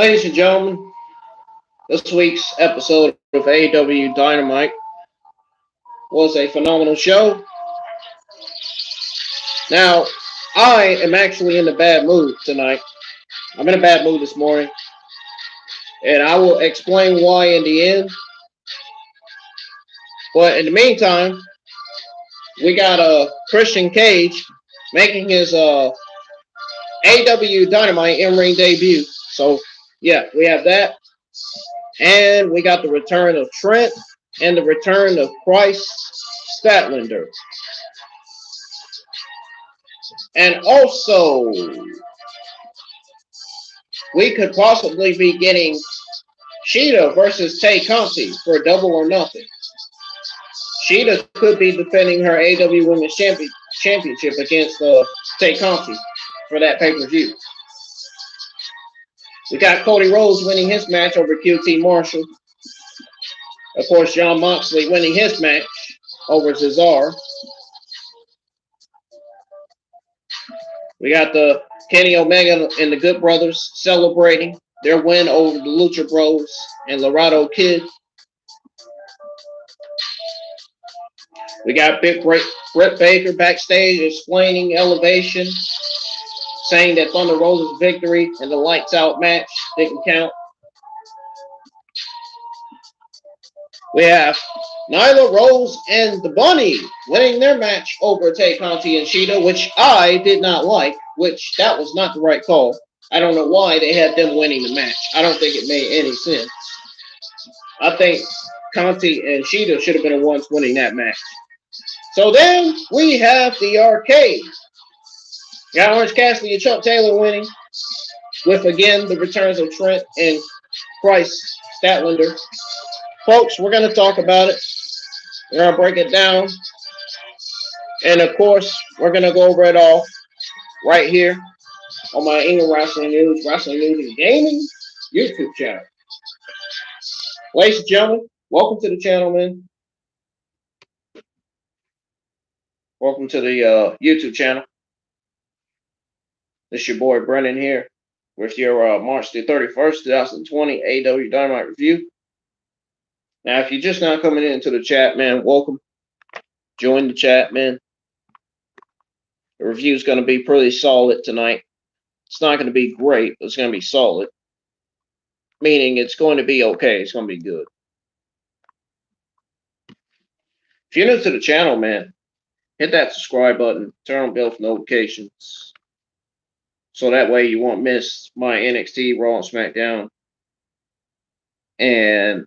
Ladies and gentlemen, this week's episode of AEW Dynamite was a phenomenal show. Now, I am actually in a bad mood tonight. I'm in a bad mood this morning, and I will explain why in the end. But in the meantime, we got Christian Cage making his AEW Dynamite in-ring debut. So, yeah, we have that. And we got the return of Trent and the return of Kris Statlander. And also, we could possibly be getting Shida versus Conti for Double or Nothing. Shida could be defending her AEW Women's Championship against Conti for that pay-per-view. We got Cody Rhodes winning his match over QT Marshall. Of course, Jon Moxley winning his match over Cesaro. We got the Kenny Omega and the Good Brothers celebrating their win over the Lucha Bros and Laredo Kid. We got Big Britt Baker backstage explaining Elevation, saying that Thunder Rosa's victory and the lights out match didn't count. We have Nyla, Rhodes, and the Bunny winning their match over Conti and Shida, which I did not like, which that was not the right call. I don't know why they had them winning the match. I don't think it made any sense. I think Conti and Shida should have been the ones winning that match. So then we have the arcade. Got Orange Cassidy and Chuck Taylor winning, with again the returns of Trent and Kris Statlander. Folks, we're going to talk about it. We're going to break it down. And of course, we're going to go over it all right here on my England Wrestling News and Gaming YouTube channel. Ladies and gentlemen, welcome to the channel, man. Welcome to the YouTube channel. This is your boy Brennan here with your March the 31st, 2020 AEW Dynamite review. Now, if you're just now coming into the chat, man, welcome. Join the chat, man. The review is going to be pretty solid tonight. It's not going to be great, but it's going to be solid. Meaning it's going to be okay. It's going to be good. If you're new to the channel, man, hit that subscribe button. Turn on bell for notifications. So that way you won't miss my NXT, Raw, and SmackDown. And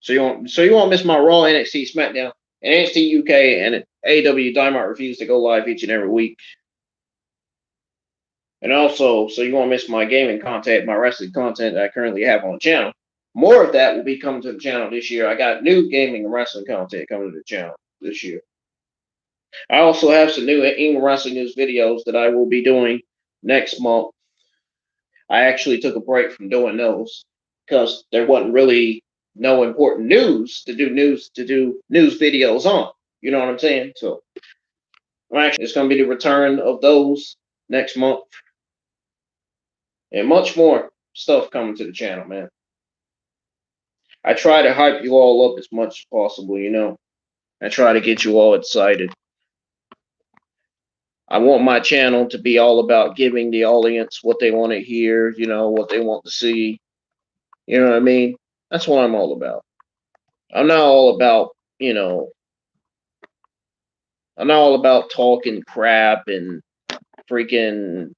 so you won't miss my Raw, NXT, SmackDown, and NXT UK and AEW Dynamite reviews that go live each and every week. And also, so you won't miss my gaming content, my wrestling content that I currently have on the channel. More of that will be coming to the channel this year. I got new gaming and wrestling content coming to the channel this year. I also have some new England Wrestling News videos that I will be doing next month. I actually took a break from doing those because there wasn't really no important news to do news videos on. You know what I'm saying? So actually, it's going to be the return of those next month. And much more stuff coming to the channel, man. I try to hype you all up as much as possible, you know. I try to get you all excited. I want my channel to be all about giving the audience what they want to hear, you know, what they want to see. You know what I mean? That's what I'm all about. I'm not all about, you know, I'm not all about talking crap and freaking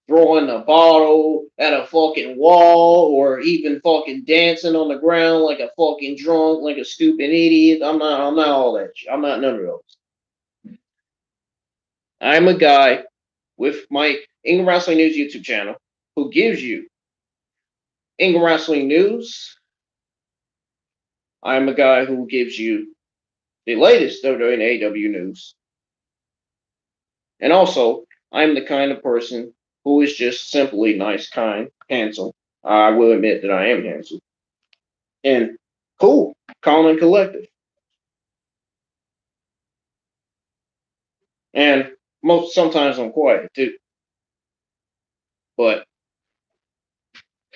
throwing a bottle at a fucking wall or even fucking dancing on the ground like a fucking drunk, like a stupid idiot. I'm not all that shit. I'm not none of those. I'm a guy with my England Wrestling News YouTube channel who gives you England Wrestling News. I'm a guy who gives you the latest WWE and AEW news. And also, I'm the kind of person who is just simply nice, kind, handsome. I will admit that I am handsome. And cool, calm and collected. And sometimes I'm quiet too. But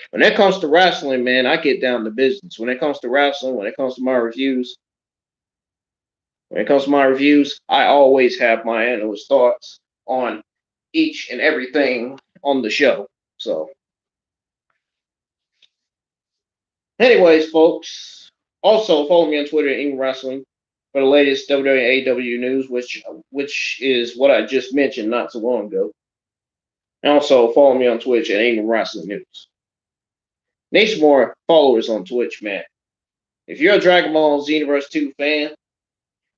when it comes to wrestling, man, I get down to business. When it comes to wrestling, when it comes to my reviews, I always have my analyst thoughts on each and everything on the show. So, anyways, folks, also follow me on Twitter at Ing Wrestling for the latest WWE AEW news, which is what I just mentioned not so long ago. And also follow me on Twitch at Ing Wrestling News. Need some more followers on Twitch, man. If you're a Dragon Ball Xenoverse 2 fan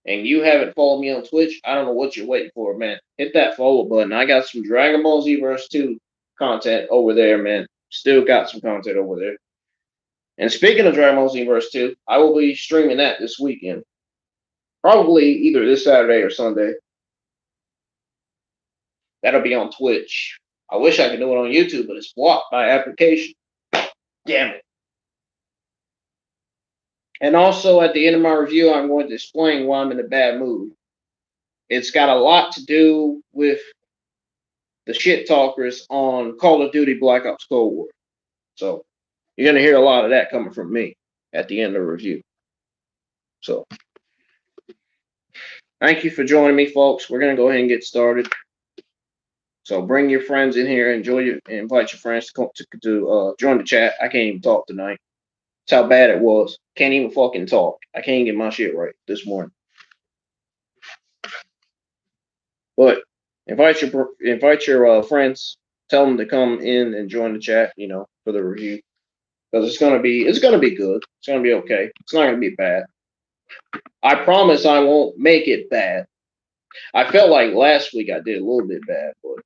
and you haven't followed me on Twitch, I don't know what you're waiting for, man. Hit that follow button. I got some Dragon Ball Xenoverse 2 content over there, man. Still got some content over there. And speaking of Dragon Ball Xenoverse 2, I will be streaming that this weekend. Probably either this Saturday or Sunday. That'll be on Twitch. I wish I could do it on YouTube, but it's blocked by application. Damn it. And also, at the end of my review, I'm going to explain why I'm in a bad mood. It's got a lot to do with the shit talkers on Call of Duty Black Ops Cold War. So, you're going to hear a lot of that coming from me at the end of the review. So, thank you for joining me, folks. We're going to go ahead and get started. So, bring your friends in here, invite your friends to join the chat. I can't even talk tonight. That's how bad it was. Can't even fucking talk. I can't even get my shit right this morning. But invite your friends. Tell them to come in and join the chat. For the review, because it's gonna be good. It's gonna be okay. It's not gonna be bad. I promise I won't make it bad. I felt like last week I did a little bit bad, but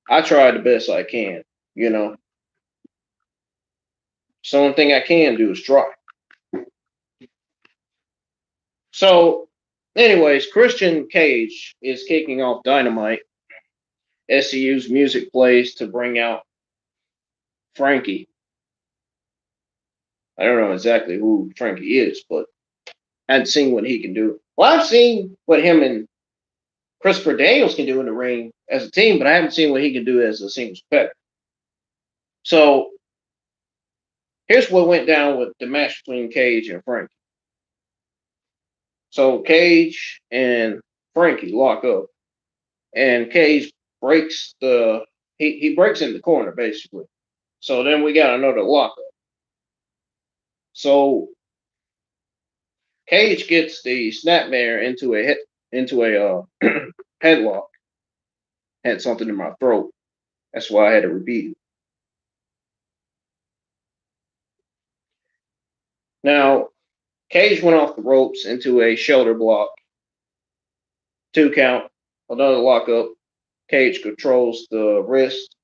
I tried the best I can. So the only thing I can do is try. So, anyways, Christian Cage is kicking off Dynamite. SCU's music plays to bring out Frankie. I don't know exactly who Frankie is, but I hadn't seen what he can do. Well, I've seen what him and Christopher Daniels can do in the ring as a team, but I haven't seen what he can do as a singles competitor. So, here's what went down with the match between Cage and Frankie. So, Cage and Frankie lock up, and Cage breaks he breaks in the corner, basically. So then we got another lockup. So Cage gets the snapmare into a headlock. Had something in my throat. That's why I had to repeat it. Now, Cage went off the ropes into a shoulder block. 2 count. Another lockup. Cage controls the wrist.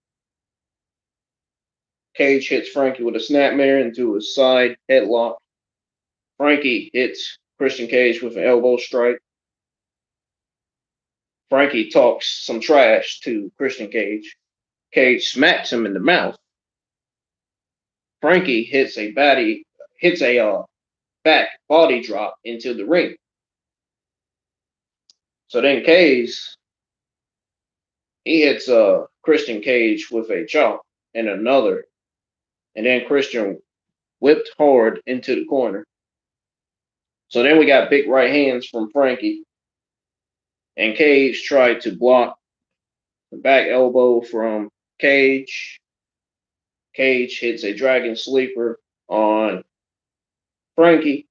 Cage hits Frankie with a snapmare into a side headlock. Frankie hits Christian Cage with an elbow strike. Frankie talks some trash to Christian Cage. Cage smacks him in the mouth. Frankie hits a back body drop into the ring. So then Cage, he hits Christian Cage with a chop and another. And then Christian whipped hard into the corner. So then we got big right hands from Frankie. And Cage tried to block the back elbow from Cage. Cage hits a dragon sleeper on Frankie,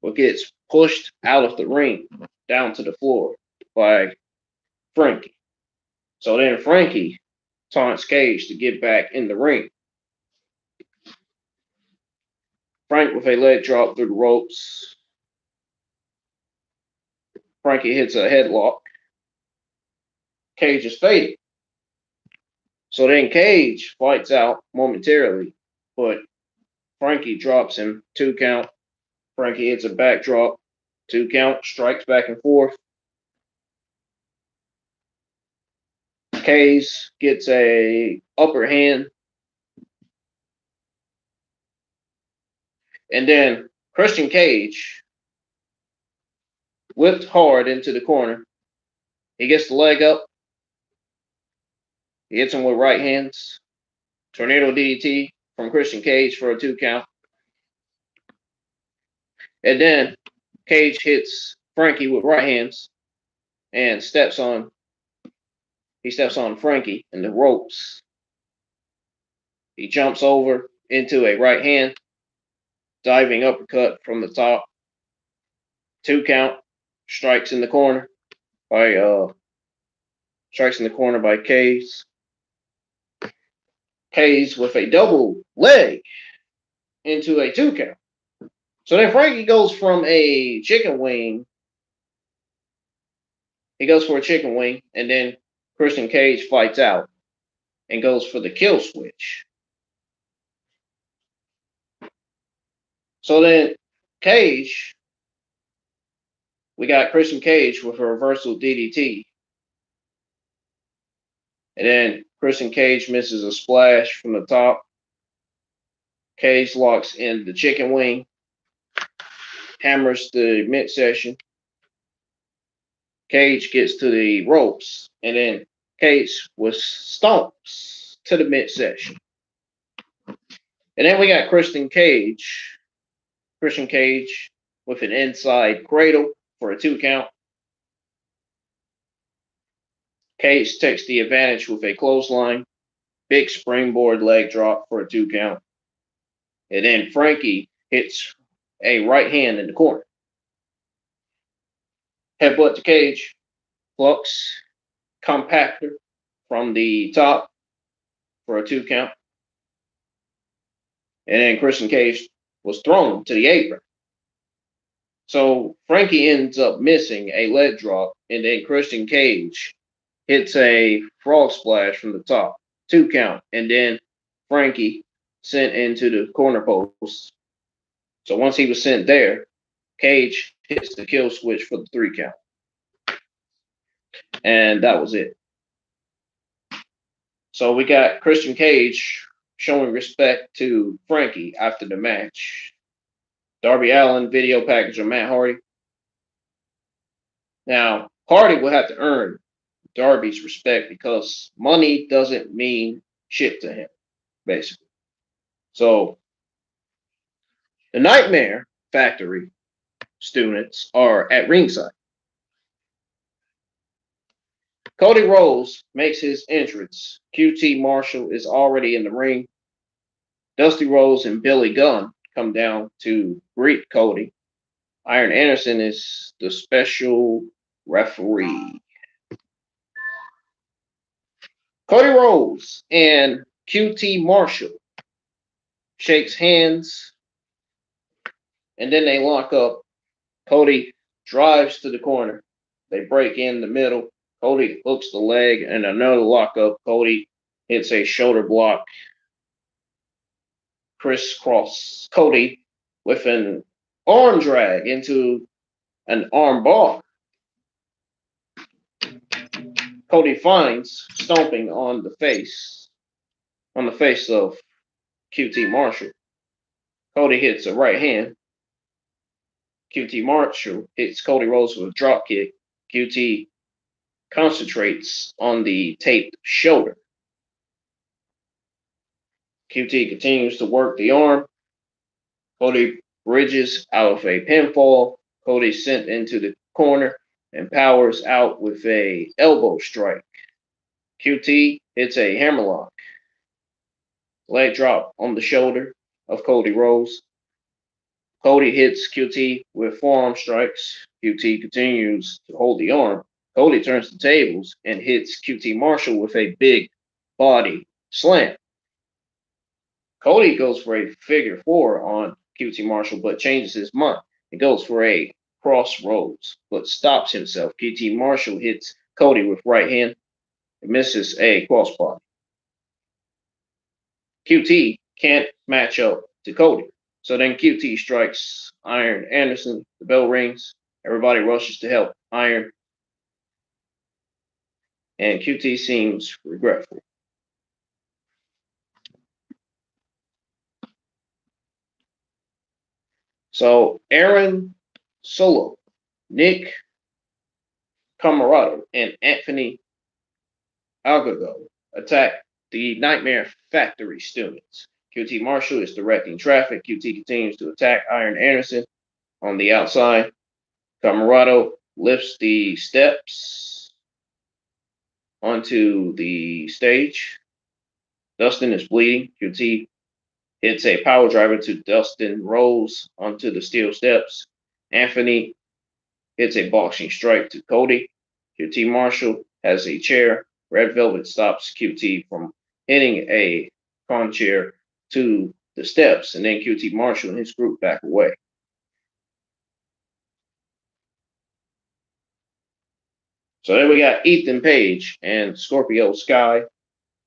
but gets pushed out of the ring down to the floor by Frankie. So then Frankie taunts Cage to get back in the ring. Frank with a leg drop through the ropes. Frankie hits a headlock. Cage is faded. So then Cage fights out momentarily, but Frankie drops him. 2 count. Frankie hits a backdrop. 2 count. Strikes back and forth. Cage gets a upper hand. And then Christian Cage whipped hard into the corner. He gets the leg up. He hits him with right hands. Tornado DDT from Christian Cage for a 2 count. And then Cage hits Frankie with right hands and steps on Frankie in the ropes. He jumps over into a right hand, diving uppercut from the top. 2 count, strikes in the corner by Cage. Cage with a double leg into a 2 count. So then Frankie goes from a chicken wing. He goes for a chicken wing, and then Christian Cage fights out and goes for the kill switch. So then we got Christian Cage with a reversal DDT. And then Christian Cage misses a splash from the top. Cage locks in the chicken wing, hammers the midsection. Cage gets to the ropes, and then Cage stomps to the midsection. And then we got Christian Cage with an inside cradle for a 2 count. Cage takes the advantage with a clothesline, big springboard leg drop for a 2 count. And then Frankie hits a right hand in the corner. Headbutt to Cage, flux compactor from the top for a 2 count. And then Christian Cage was thrown to the apron. So Frankie ends up missing a leg drop, and then Christian Cage hits a frog splash from the top, 2 count, and then Frankie sent into the corner post. So once he was sent there, Cage hits the kill switch for the 3 count. And that was it. So we got Christian Cage showing respect to Frankie after the match. Darby Allin video package of Matt Hardy. Now, Hardy will have to earn Darby's respect because money doesn't mean shit to him, basically. So, the Nightmare Factory students are at ringside. Cody Rhodes makes his entrance. QT Marshall is already in the ring. Dusty Rhodes and Billy Gunn come down to greet Cody. Iron Anderson is the special referee. Cody Rhodes and QT Marshall shakes hands, and then they lock up. Cody drives to the corner. They break in the middle. Cody hooks the leg, and another lockup. Cody hits a shoulder block. Crisscross Cody with an arm drag into an arm bar. Cody finds stomping on the face of QT Marshall. Cody hits a right hand. QT Marshall hits Cody Rhodes with a drop kick. QT concentrates on the taped shoulder. QT continues to work the arm. Cody bridges out of a pinfall. Cody sent into the corner and powers out with a elbow strike. QT hits a hammerlock. Leg drop on the shoulder of Cody Rhodes. Cody hits QT with forearm strikes. QT continues to hold the arm. Cody turns the tables and hits QT Marshall with a big body slam. Cody goes for a figure 4 on QT Marshall, but changes his mind. He goes for a crossroads, but stops himself. QT Marshall hits Cody with right hand and misses a crossbody. QT can't match up to Cody. So then QT strikes Iron Anderson. The bell rings. Everybody rushes to help Iron. And QT seems regretful. So Aaron Solo, Nick Camarado, and Anthony Algago attack the Nightmare Factory students. QT Marshall is directing traffic. QT continues to attack Iron Anderson on the outside. Camarado lifts the steps onto the stage. Dustin is bleeding. QT hits a power driver to Dustin Rhodes onto the steel steps. Anthony hits a boxing strike to Cody. QT Marshall has a chair. Red Velvet stops QT from hitting a con chair to the steps, and then QT Marshall and his group back away. So then we got Ethan Page and Scorpio Sky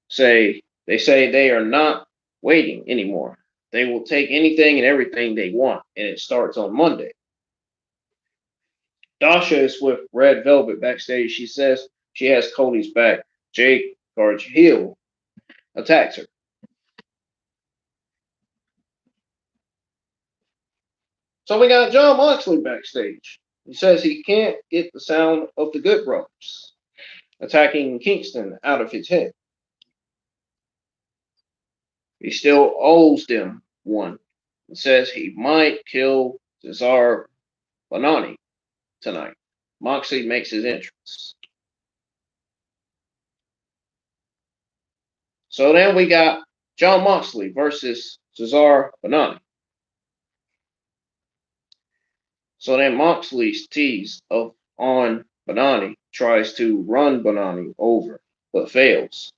say they are not waiting anymore. They will take anything and everything they want, and it starts on Monday. Dasha is with Red Velvet backstage. She says she has Cody's back. Jake Hill attacks her. So we got John Moxley backstage. He says he can't get the sound of the Good Brothers attacking Kingston out of his head. He still owes them one. He says he might kill Cesar Bonani tonight. Moxley makes his entrance. So then we got John Moxley versus Cesar Bonani. So then Moxley's tease on Bonani tries to run Bonani over, but fails.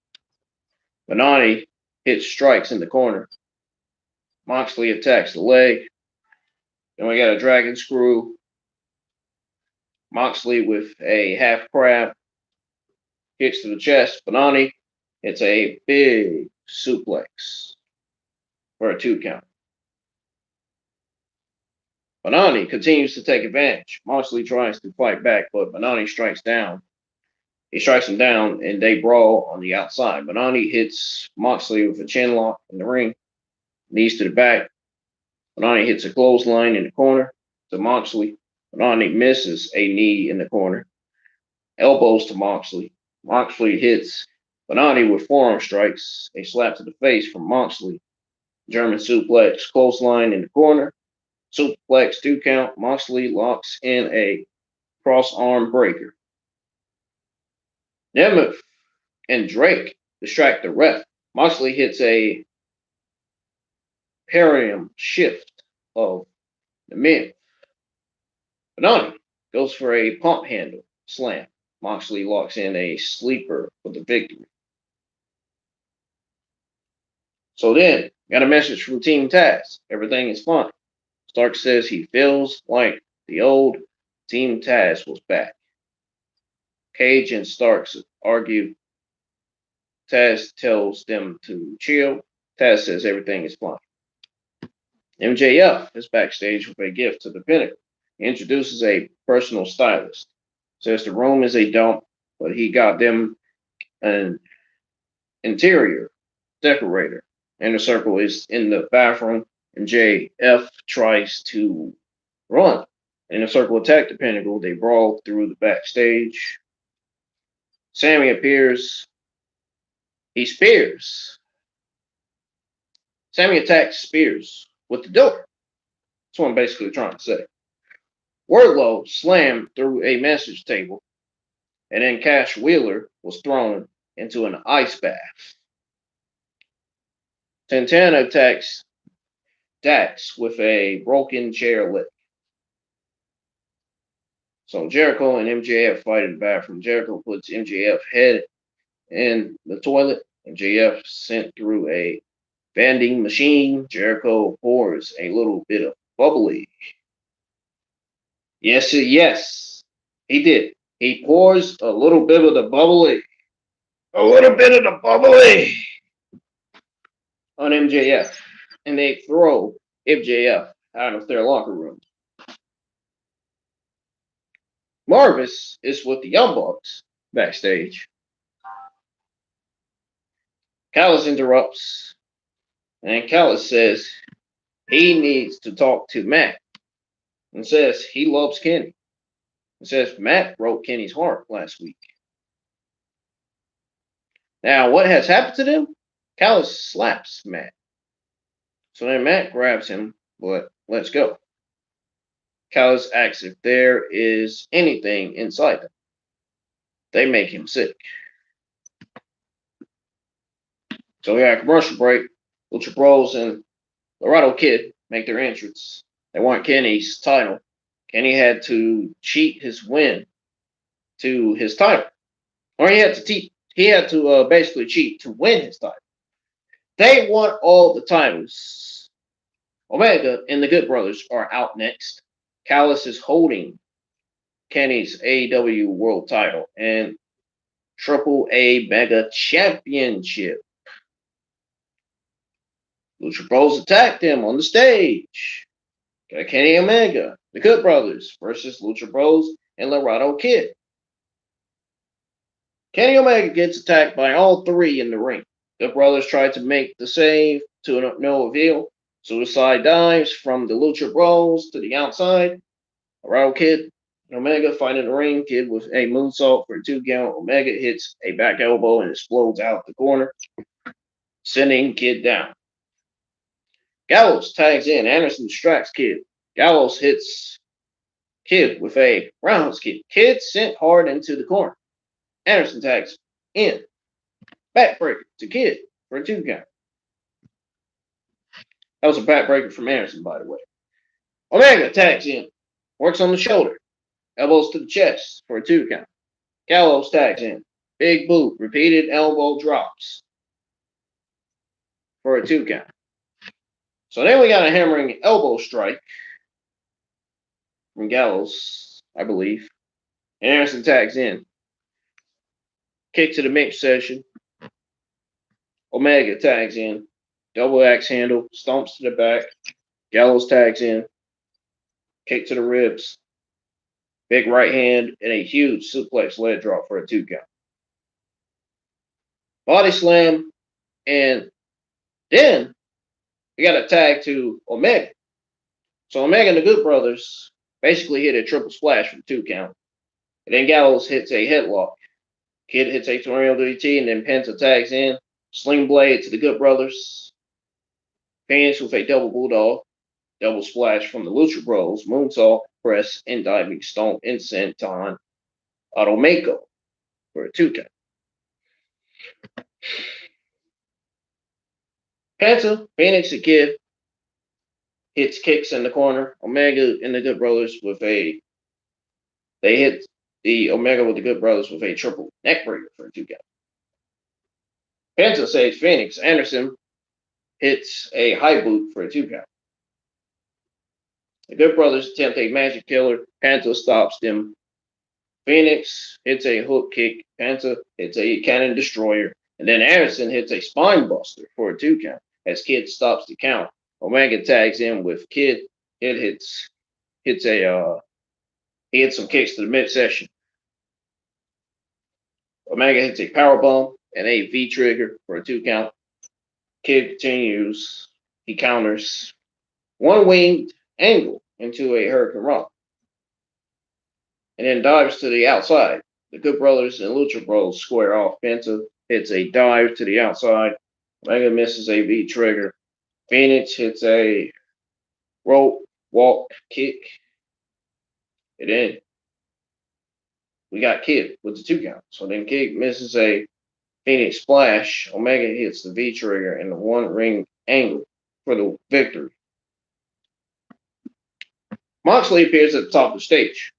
Bonani hits strikes in the corner. Moxley attacks the leg. Then we got a dragon screw. Moxley with a half crab. Kicks to the chest. Bonani hits a big suplex for a 2 count. Bonani continues to take advantage. Moxley tries to fight back, but Bonani strikes down. He strikes him down, and they brawl on the outside. Bonani hits Moxley with a chin lock in the ring. Knees to the back. Bonani hits a clothesline in the corner to Moxley. Bonani misses a knee in the corner. Elbows to Moxley. Moxley hits Bonani with forearm strikes. A slap to the face from Moxley. German suplex, clothesline in the corner. Suplex 2 count. Moxley locks in a cross arm breaker. Nemeth and Drake distract the ref. Moxley hits a paradigm shift of the men. Bonani goes for a pump handle slam. Moxley locks in a sleeper for the victory. So then, got a message from Team Taz. Everything is fine. Stark says he feels like the old Team Taz was back. Cage and Starks argue. Taz tells them to chill. Taz says everything is fine. MJF is backstage with a gift to the Pinnacle. He introduces a personal stylist. Says the room is a dump, but he got them an interior decorator. Inner Circle is in the bathroom, and JF tries to run. Inner Circle attack the Pinnacle. They brawl through the backstage. Sammy appears. He spears. Sammy attacks Spears with the door. That's what I'm basically trying to say. Wardlow slammed through a message table, and then Cash Wheeler was thrown into an ice bath. Santana attacks Dax with a broken chair leg. So Jericho and MJF fight in the bathroom. Jericho puts MJF head in the toilet. MJF sent through a vending machine. Jericho pours a little bit of bubbly. Yes, he did. He pours a little bit of the bubbly. A little bit of the bubbly on MJF. And they throw MJF out of their locker room. Marvis is with the Young Bucks backstage. Callis interrupts, and Callis says he needs to talk to Matt, and says he loves Kenny. It says Matt broke Kenny's heart last week. Now, what has happened to them? Callis slaps Matt. So then Matt grabs him, but let's go. Callis asks if there is anything inside them. They make him sick. So we have a commercial break. Lucha Bros and Laredo Kid make their entrance. They want Kenny's title. Kenny had to cheat his win to his title, or he had to basically cheat to win his title. They want all the titles. Omega and the Good Brothers are out next. Callis is holding Kenny's AEW World Title and AAA Mega Championship. Lucha Bros attacked him on the stage. Got Kenny Omega, the Good Brothers versus Lucha Bros and Laredo Kid. Kenny Omega gets attacked by all three in the ring. Good Brothers tried to make the save to no avail. Suicide dives from the Lucha Bros to the outside. Laredo Kid and Omega fight in the ring. Kid with a moonsault for a 2 count. Omega hits a back elbow and explodes out the corner, sending Kid down. Gallows tags in. Anderson distracts Kid. Gallows hits Kid with a roundhouse kick. Kid sent hard into the corner. Anderson tags in. Backbreaker to Kid for a 2 count. That was a backbreaker from Anderson, by the way. Omega tags in. Works on the shoulder. Elbows to the chest for a 2 count. Gallows tags in. Big boot. Repeated elbow drops for a 2 count. So then we got a hammering elbow strike from Gallows, I believe. And Anderson tags in. Kick to the mix session. Omega tags in. Double axe handle. Stomps to the back. Gallows tags in. Kick to the ribs. Big right hand and a huge suplex leg drop for a 2 count. Body slam. And then we got a tag to Omega. So Omega and the Good Brothers basically hit a triple splash for 2 count. And then Gallows hits a headlock. Kid hits a tornado DDT, and then Penta tags in. Sling blade to the Good Brothers. Phoenix with a double bulldog. Double splash from the Lucha Bros. Moonsault, press, and diving stomp and senton Automako for a 2 count. Penta, Phoenix, and Kid hits kicks in the corner. Omega and the Good Brothers they hit the Omega with the Good Brothers with a triple neck breaker for a 2 count. Penta saves Phoenix. Anderson hits a high boot for a 2 count. The Good Brothers attempt a magic killer. Penta stops them. Phoenix hits a hook kick. Penta hits a cannon destroyer. And then Anderson hits a spine buster for a 2 count as Kid stops the count. Omega tags in with Kid. Kid hits some kicks to the midsection. Omega hits a powerbomb and a V trigger for a 2 count. Kid continues. He counters one winged angle into a Hurricane Rock. And then dives to the outside. The Good Brothers and Lucha Bros square off. Penta hits a dive to the outside. Omega misses a V trigger. Phoenix hits a rope walk kick. And then we got Kid with the 2 count. So then Kid misses a Phoenix splash. Omega hits the V trigger and the 1 ring angle for the victory. Moxley appears at the top of the stage.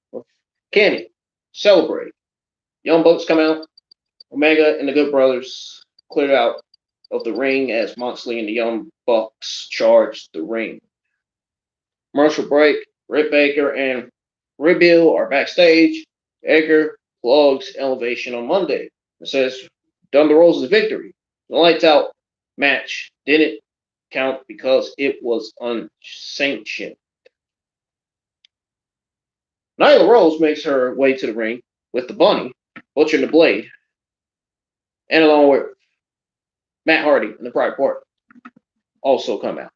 Kenny celebrate. Young Bucks come out. Omega and the Good Brothers cleared out of the ring as Moxley and the Young Bucks charged the ring. Commercial break. Britt Baker and Rebuild are backstage. Baker plugs Elevation on Monday. It says Thunder Rosa's victory. The lights out match didn't count because it was unsanctioned. Nyla Rose makes her way to the ring with the Bunny, Butcher and the Blade, and along with Matt Hardy and the Private Party also come out.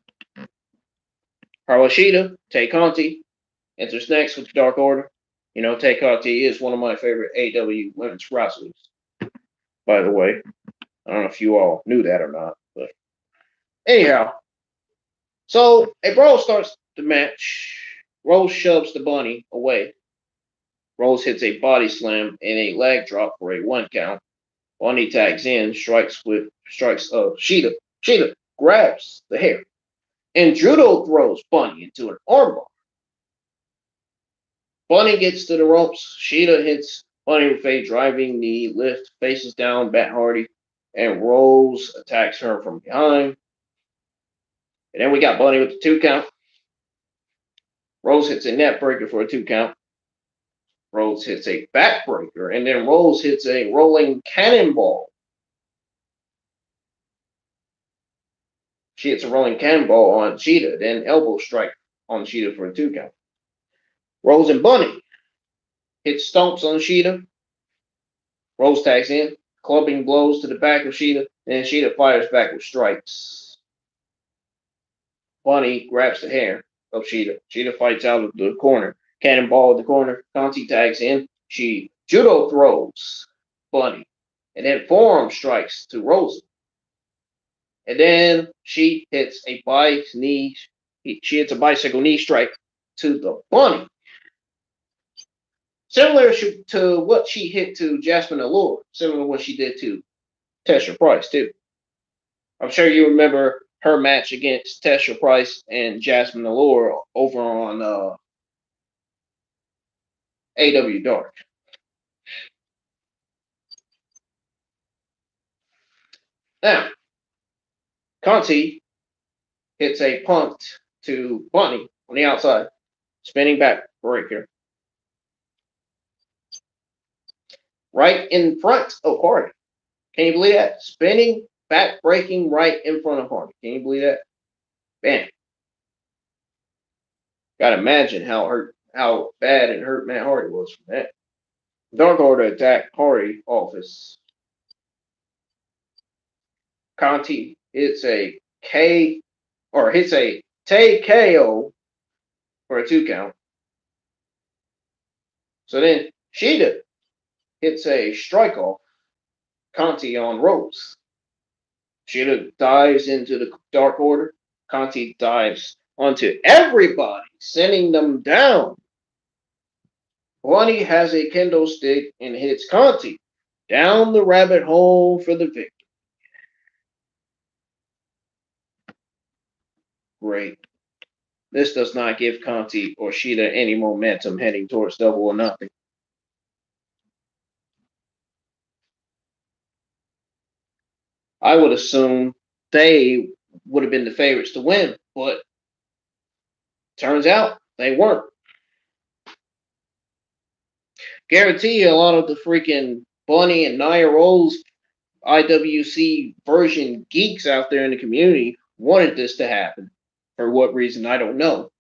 Shida, Tay Conti, enters next with the Dark Order. You know, Tay Conti is one of my favorite AEW women's wrestlers, by the way. I don't know if you all knew that or not, but anyhow. So a brawl starts the match. Rose shoves the bunny away. Rose hits a body slam and a leg drop for a 1 count. Bunny tags in, strikes Shida. Shida grabs the hair and judo throws Bunny into an armbar. Bunny gets to the ropes. Shida hits Bunny with a driving knee lift, faces down Matt Hardy, and Rose attacks her from behind. And then we got Bunny with the 2 count. Rose hits a net breaker for a 2 count. Rose hits a backbreaker, and then Rose hits a rolling cannonball. She hits a rolling cannonball on Shida, then elbow strike on Shida for a 2 count. Rose and Bunny hit stomps on Shida. Rose tags in, clubbing blows to the back of Shida, and Shida fires back with strikes. Bunny grabs the hair of Shida. Shida fights out of the corner. Cannonball in the corner. Conti tags in. She judo throws Bunny, and then forearm strikes to Rose. And then she hits a bicycle knee strike to the Bunny. Similar to what she hit to Jasmine Allure. Similar to what she did to Tesha Price, too. I'm sure you remember her match against Tesha Price and Jasmine Allure over on AEW Dark. Now, Conti hits a punt to Bunny on the outside. Spinning back breaker. Right in front of Hardy. Can you believe that? Spinning back breaking right in front of Hardy. Can you believe that? Bam. Gotta imagine how bad and hurt Matt Hardy was from that. Dark Order attacked Hardy office. Conti hits a TKO for a 2 count. So then Shida hits a strike off Conti on Rose. Shida dives into the Dark Order. Conti dives onto everybody, sending them down. Bunny has a kendo stick and hits Conti down the rabbit hole for the victory. Great. This does not give Conti or Shida any momentum heading towards Double or Nothing. I would assume they would have been the favorites to win, but turns out they weren't. Guarantee you a lot of the freaking Bunny and Nia Rose IWC version geeks out there in the community wanted this to happen. For what reason, I don't know.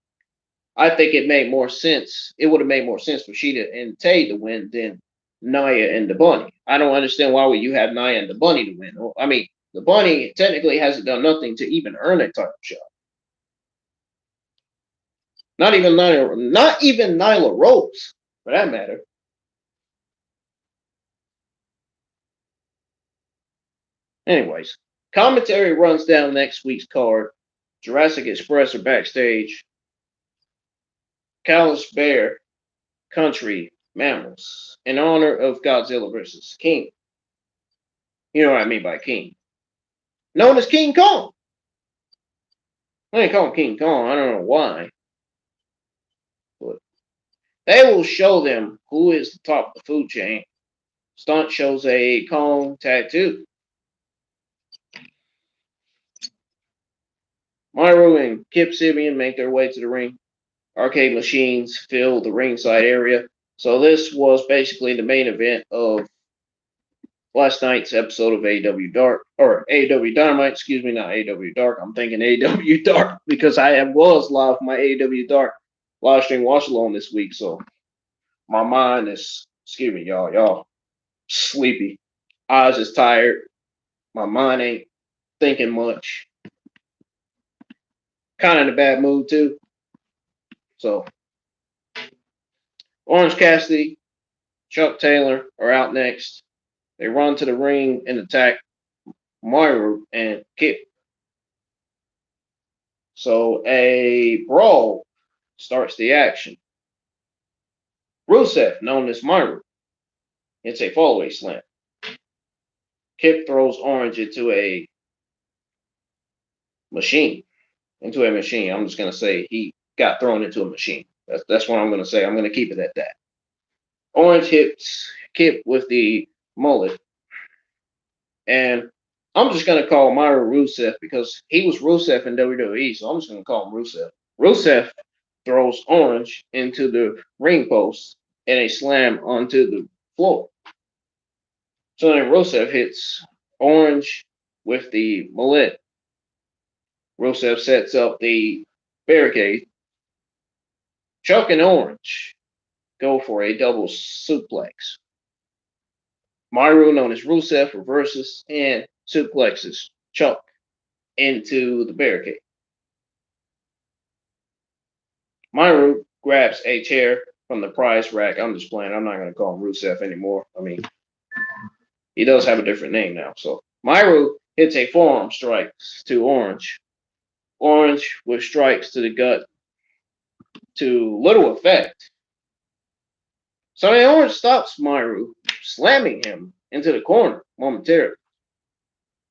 I think it made more sense. It would have made more sense for Shida and Tay to win than Nia and the Bunny. I don't understand why would you have Nia and the Bunny to win. I mean, the Bunny technically hasn't done nothing to even earn a title shot. Not even Nyla Rose, for that matter. Anyways, commentary runs down next week's card. Jurassic Express are backstage. Callous Bear Country Mammals in honor of Godzilla vs. King. You know what I mean by King. Known as King Kong. I ain't call him King Kong. I don't know why. But they will show them who is the top of the food chain. Stunt shows a Kong tattoo. Miro and Kip Sabian make their way to the ring. Arcade machines fill the ringside area. So this was basically the main event of last night's episode of AEW Dark, or AEW Dynamite, excuse me, not AEW Dark. I'm thinking AEW Dark because I was live my AEW Dark live stream watch along this week. So my mind is, excuse me, y'all sleepy. Eyes is tired. My mind ain't thinking much. Kind of in a bad mood too. So Orange Cassidy, Chuck Taylor are out next. They run to the ring and attack Miro and Kip. So a brawl starts the action. Rusev, known as Miro, hits a fallaway slam. Kip throws Orange into a machine. I'm just gonna say he got thrown into a machine. That's what I'm gonna say. I'm gonna keep it at that. Orange hits Kip with the mullet, and I'm just gonna call Myra Rusev because he was Rusev in WWE, so I'm just gonna call him Rusev. Rusev throws Orange into the ring post and a slam onto the floor. So then Rusev hits Orange with the mullet. Rusev sets up the barricade. Chuck and Orange go for a double suplex. Myro, known as Rusev, reverses and suplexes Chuck into the barricade. Myro grabs a chair from the prize rack. I'm just playing. I'm not going to call him Rusev anymore. I mean, he does have a different name now. So Myro hits a forearm strike to Orange. Orange with strikes to the gut to little effect. So then Orange stops Myro, slamming him into the corner momentarily.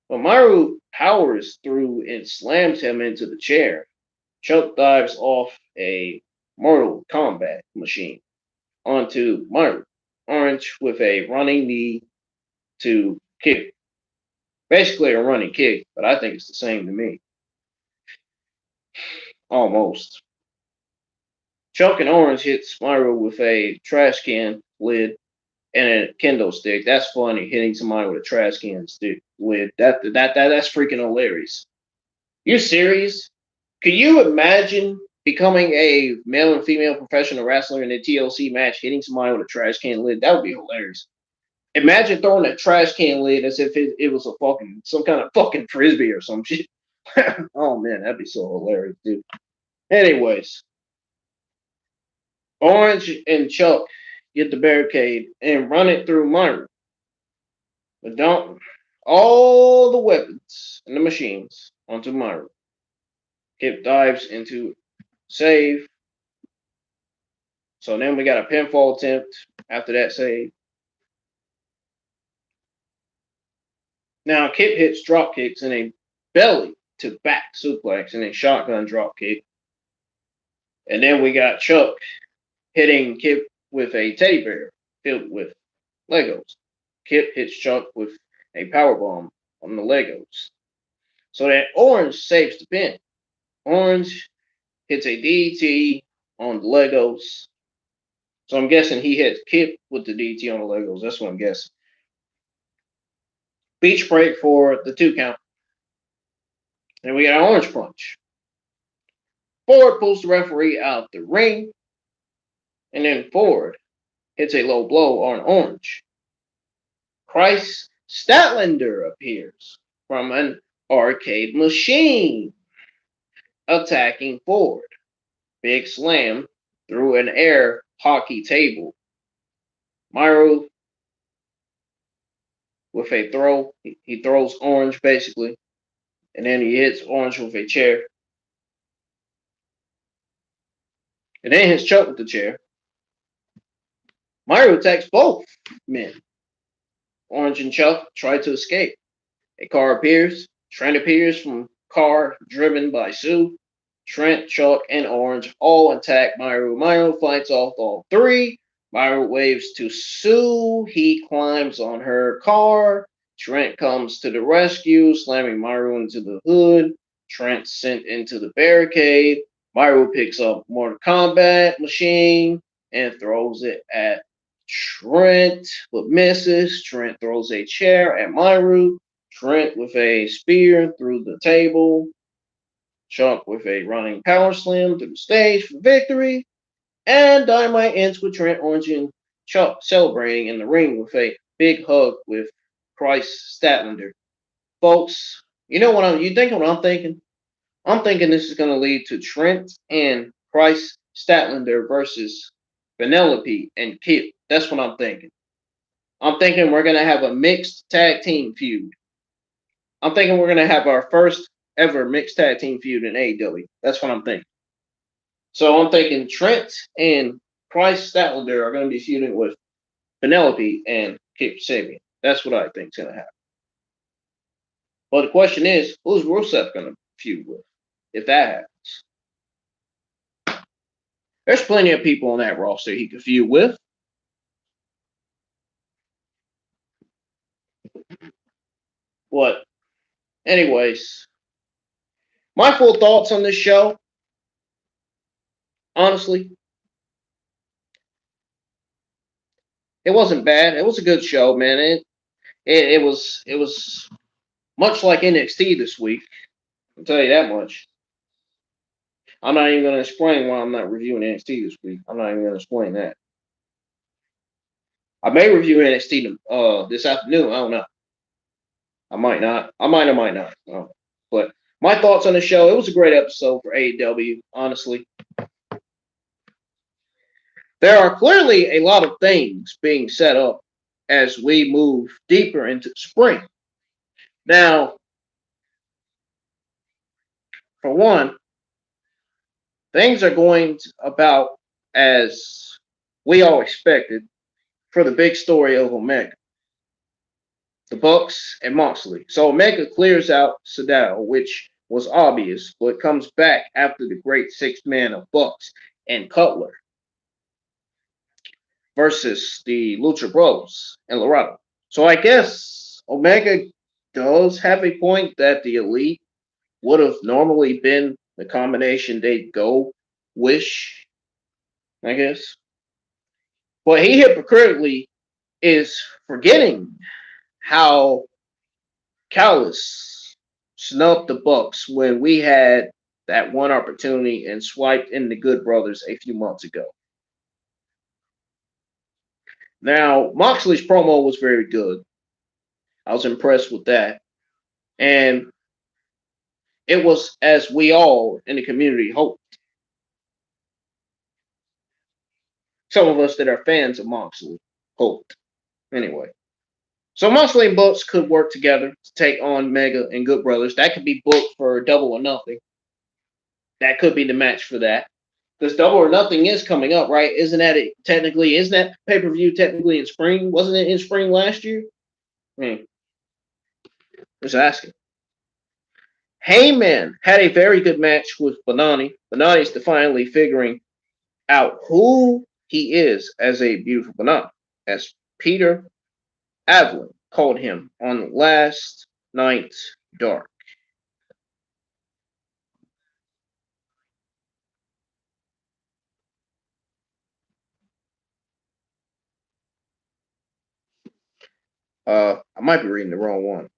But Myro powers through and slams him into the chair. Chuck dives off a Mortal Kombat machine onto Myro. Orange with a running knee to kick. Basically a running kick, but I think it's the same to me. Almost. Chuck and Orange hits Myro with a trash can lid and a kendo stick. That's funny, hitting somebody with a trash can stick lid. That's freaking hilarious. You serious? Could you imagine becoming a male and female professional wrestler in a TLC match, hitting somebody with a trash can lid? That would be hilarious. Imagine throwing a trash can lid as if it was a fucking some kind of fucking frisbee or some shit. Oh man, that'd be so hilarious, dude. Anyways, Orange and Chuck get the barricade and run it through Myra. But don't all the weapons and the machines onto Myra. Kip dives into save. So then we got a pinfall attempt after that save. Now Kip hits drop kicks in a belly to back suplex and a shotgun drop kick. And then we got Chuck hitting Kip with a teddy bear filled with Legos. Kip hits Chuck with a powerbomb on the Legos. So that Orange saves the pin. Orange hits a DT on the Legos. So I'm guessing he hits Kip with the DT on the Legos. That's what I'm guessing. Beach break for the 2 count. And we got an Orange punch. Ford pulls the referee out the ring. And then Ford hits a low blow on Orange. Kris Statlander appears from an arcade machine, attacking Ford. Big slam through an air hockey table. Miro with a throw. He throws Orange basically. And then he hits Orange with a chair. And then hits Chuck with the chair. Miro attacks both men. Orange and Chuck try to escape. A car appears. Trent appears from car driven by Sue. Trent, Chuck, and Orange all attack Miro. Miro fights off all 3. Miro waves to Sue. He climbs on her car. Trent comes to the rescue, slamming Miro into the hood. Trent sent into the barricade. Miro picks up Mortal Kombat machine and throws it at Trent, but misses. Trent throws a chair at Miro. Trent with a spear through the table. Chuck with a running power slam to the stage for victory. And Dynamite ends with Trent, Orange, and Chuck celebrating in the ring with a big hug with Kris Statlander. Folks, you know what you think what I'm thinking? I'm thinking this is going to lead to Trent and Kris Statlander versus Penelope and Kip. That's what I'm thinking. I'm thinking we're going to have a mixed tag team feud. I'm thinking we're gonna have our first ever mixed tag team feud in AEW. That's what I'm thinking. So I'm thinking Trent and Price Statlander are gonna be feuding with Penelope and Kip Sabian. That's what I think is gonna happen. But the question is, who's Rusev gonna feud with if that happens? There's plenty of people on that roster he could feud with. What? Anyways, my full thoughts on this show, honestly, it wasn't bad. It was a good show, man. It was much like NXT this week. I'll tell you that much. I'm not even gonna explain why I'm not reviewing NXT this week. I'm not even gonna explain that. I may review NXT this afternoon. I don't know. I might not. I might not. But my thoughts on the show, it was a great episode for AEW, honestly. There are clearly a lot of things being set up as we move deeper into spring. Now, for one, things are going about as we all expected for the big story of Omega, the Bucks and Moxley. So Omega clears out Sadao, which was obvious, but comes back after the great six man of Bucks and Cutler versus the Lucha Bros and Laredo. So I guess Omega does have a point that the Elite would have normally been the combination they'd go wish, I guess. But he hypocritically is forgetting how Callis snubbed the Bucks when we had that one opportunity and swiped in the Good Brothers a few months ago. Now, Moxley's promo was very good. I was impressed with that. And it was as we all in the community hoped. Some of us that are fans of Moxley hoped. Anyway. So Moxley and Bucks could work together to take on Mega and Good Brothers. That could be booked for Double or Nothing. That could be the match for that. Because Double or Nothing is coming up, right? Isn't that pay-per-view technically in spring? Wasn't it in spring last year? Just asking. Heyman had a very good match with Bonani. Bonani's finally figuring out who he is as a beautiful Bonani, as Peter Avalon called him on last night's Dark. I might be reading the wrong one.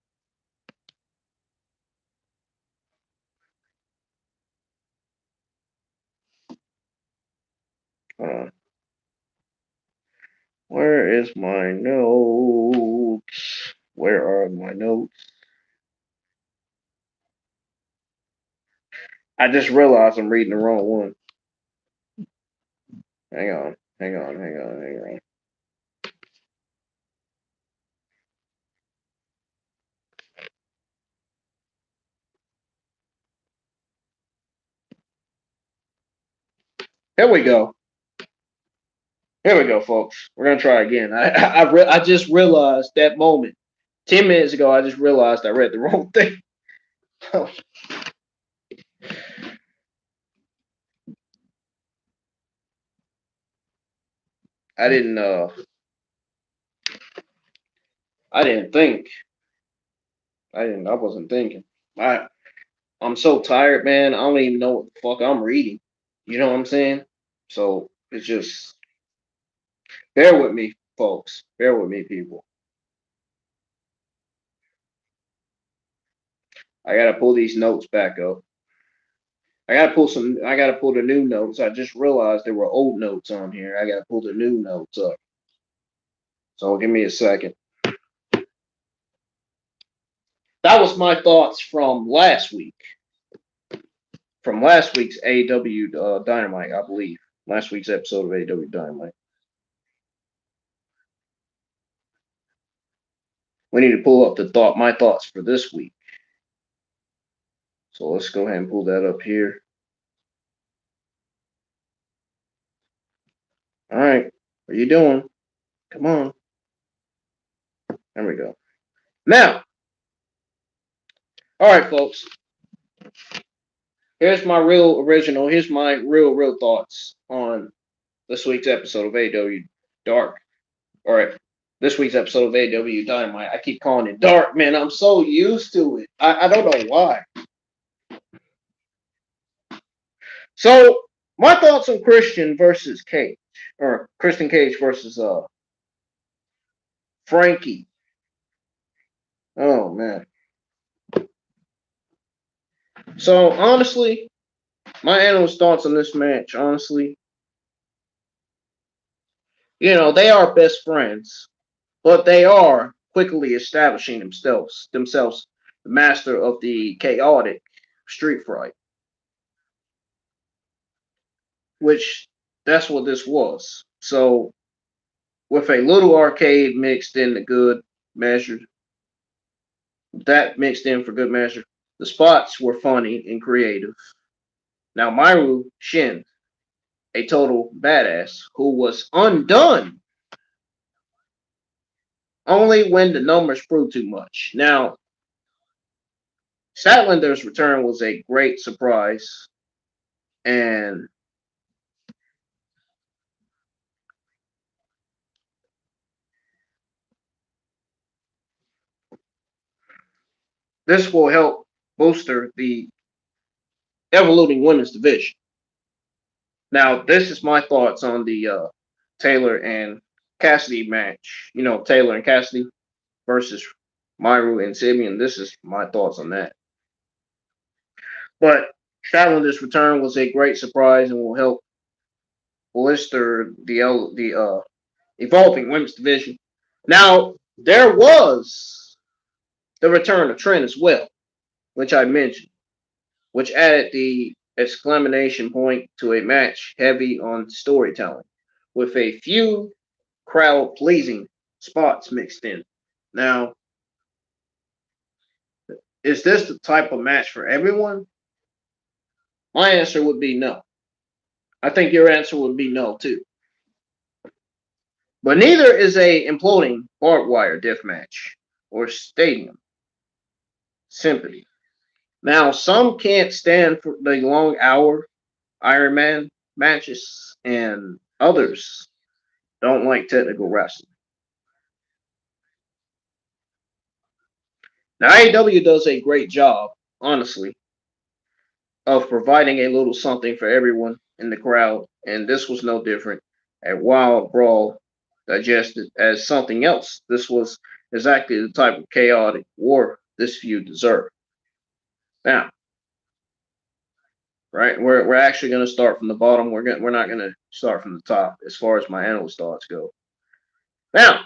Where is my notes? Where are my notes? I just realized I'm reading the wrong one. Hang on. Here we go. Here we go, folks. We're gonna try again. I just realized that moment 10 minutes ago. I just realized I read the wrong thing. I didn't. I didn't think. I wasn't thinking. I'm so tired, man. I don't even know what the fuck I'm reading. You know what I'm saying? So it's just bear with me, folks. Bear with me, people. I gotta pull these notes back up. I gotta pull the new notes. I just realized there were old notes on here. I gotta pull the new notes up. So give me a second. That was my thoughts from last week. From last week's AEW Dynamite, I believe. Last week's episode of AEW Dynamite. We need to pull up my thoughts for this week. So let's go ahead and pull that up here. All right. What are you doing? Come on. There we go. Now, all right, folks. Here's my real thoughts on this week's episode of AEW Dark. All right. This week's episode of AEW Dynamite. I keep calling it Dark, man. I'm so used to it. I don't know why. So, my thoughts on Christian versus Cage. Or Christian Cage versus Frankie. Oh, man. So, honestly, my analyst thoughts on this match, honestly, they are best friends, but they are quickly establishing themselves the master of the chaotic street fight, which that's what this was. So, with a little arcade mixed in the good measure, that mixed in for good measure, the spots were funny and creative. Now, Miro Shin, a total badass who was undone only when the numbers proved too much. Now, Statlander's return was a great surprise, and this will help bolster the evolving women's division. Now, this is my thoughts on the Taylor and Cassidy match. Taylor and Cassidy versus Miro and Sabian. This is my thoughts on that. But Statlander's return was a great surprise and will help bolster the evolving women's division. Now, there was the return of Trent as well, which I mentioned, which added the exclamation point to a match heavy on storytelling, with a few crowd pleasing spots mixed in. Now, is this the type of match for everyone? My answer would be no. I think your answer would be no too. But neither is a imploding barbed wire death match or stadium symphony. Now, some can't stand for the long hour Iron Man matches, and others don't like technical wrestling. Now, AEW does a great job, honestly, of providing a little something for everyone in the crowd, and this was no different. A wild brawl digested as something else. This was exactly the type of chaotic war this feud deserved. Now, right, we're actually going to start from the bottom. We're not going to start from the top as far as my analyst thoughts go. Now,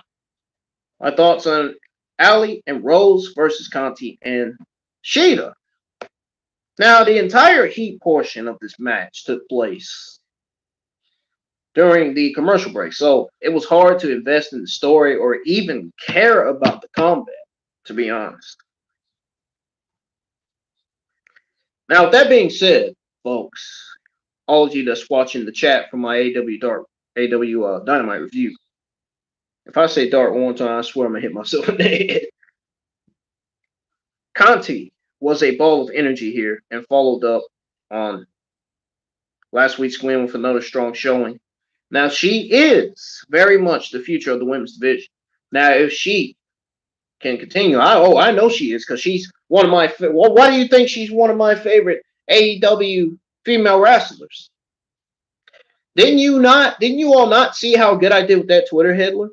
my thoughts on Ali and Rhodes versus Conti and Shida. Now, the entire heat portion of this match took place during the commercial break, so it was hard to invest in the story or even care about the combat, to be honest. Now, with that being said, folks, all of you that's watching the chat from my AEW Dynamite review, if I say dark one time, I swear I'm gonna hit myself in the head. Conti was a ball of energy here and followed up on last week's win with another strong showing. Now, she is very much the future of the women's division. Now, if she can continue, I know she is, because she's one of my. Well, why do you think she's one of my favorite AEW female wrestlers? Didn't you all not see how good I did with that Twitter headler?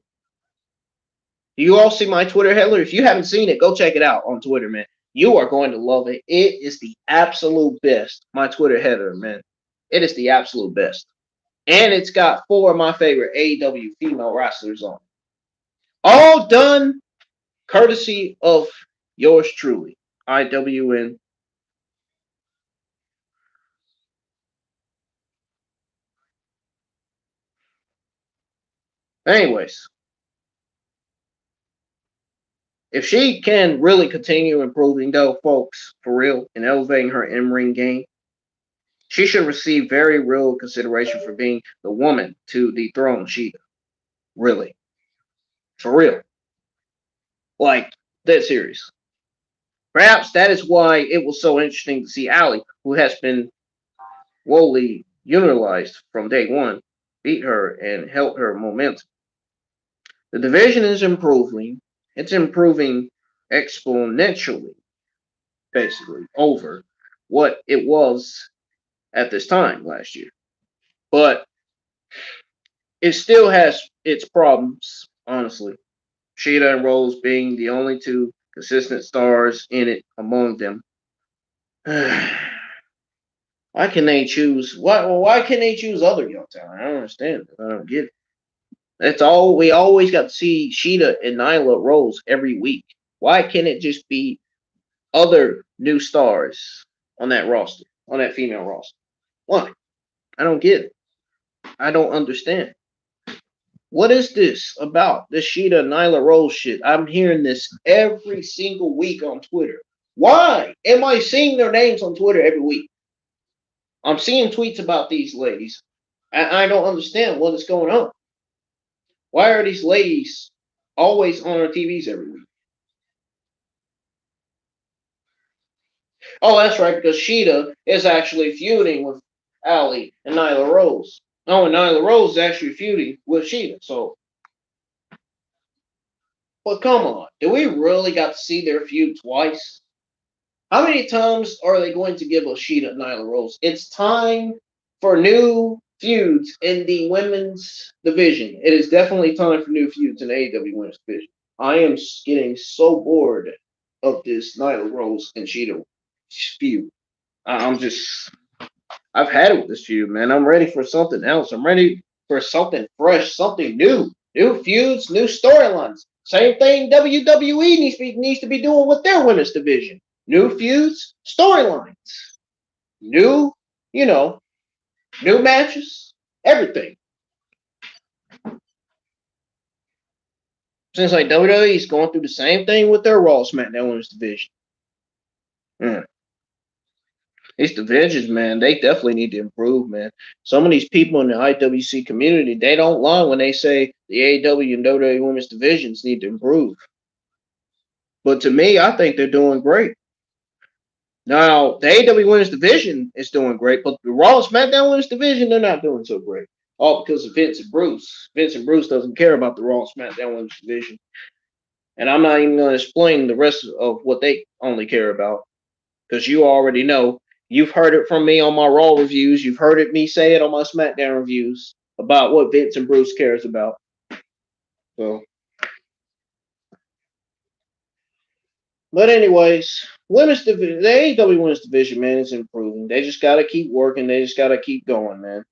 Do you all see my Twitter headler? If you haven't seen it, go check it out on Twitter, man. You are going to love it. It is the absolute best. My Twitter header, man. It is the absolute best. And it's got 4 of my favorite AEW female wrestlers on it. All done courtesy of yours truly, IWN. Anyways, If she can really continue improving, though, folks, for real, and elevating her in-ring game, she should receive very real consideration for being the woman to dethrone Shida. Really. For real. Like, dead serious. Perhaps that is why it was so interesting to see Allie, who has been woefully utilized from day one, beat her and help her momentum. The division is improving. It's improving exponentially, basically, over what it was at this time last year. But it still has its problems, honestly. Shida and Rhodes being the only two consistent stars in it among them. Why can they choose? Why can they choose other young talent? I don't understand. I don't get it. That's all. We always got to see Shida and Nyla Rose every week. Why can't it just be other new stars on that roster, on that female roster? Why? I don't get it. I don't understand. What is this about? This Shida Nyla Rose shit. I'm hearing this every single week on Twitter. Why am I seeing their names on Twitter every week? I'm seeing tweets about these ladies. I don't understand what is going on. Why are these ladies always on our TVs every week? Oh, that's right, because Shida is actually feuding with Allie and Nyla Rose. Oh, and Nyla Rose is actually feuding with Shida. So, but come on, do we really got to see their feud twice? How many times are they going to give us Shida and Nyla Rose? It's time for new feuds in the women's division. It is definitely time for new feuds in the AEW women's division. I am getting so bored of this Nyla Rose and Shida feud. I'm just, I've had it with this feud, man. I'm ready for something else. I'm ready for something fresh, something new. New feuds, new storylines. Same thing WWE needs to be doing with their women's division. New feuds, storylines. New, you know, new matches, everything. Seems like WWE is going through the same thing with their Raw SmackDown Women's division. These divisions, man, they definitely need to improve, man. Some of these people in the IWC community, they don't lie when they say the AEW and WWE Women's divisions need to improve. But to me, I think they're doing great. Now, the AEW Women's division is doing great, but the Raw and SmackDown Women's division, they're not doing so great. All because of Vince and Bruce. Vince and Bruce doesn't care about the Raw and SmackDown Women's division. And I'm not even going to explain the rest of what they only care about. Because you already know. You've heard it from me on my Raw reviews. You've heard it me say it on my SmackDown reviews about what Vince and Bruce cares about. So, but anyways, women's division, the AEW women's division, man, is improving. They just gotta keep working. They just gotta keep going, man.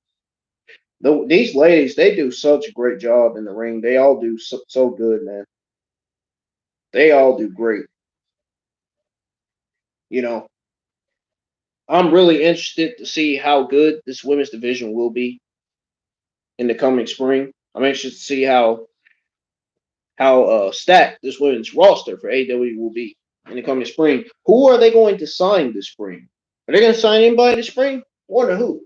These ladies, they do such a great job in the ring. They all do so good, man. They all do great. You know, I'm really interested to see how good this women's division will be in the coming spring. I'm anxious to see how stacked this women's roster for AEW will be in the coming spring. Who are they going to sign this spring? Are they going to sign anybody this spring? Wonder who?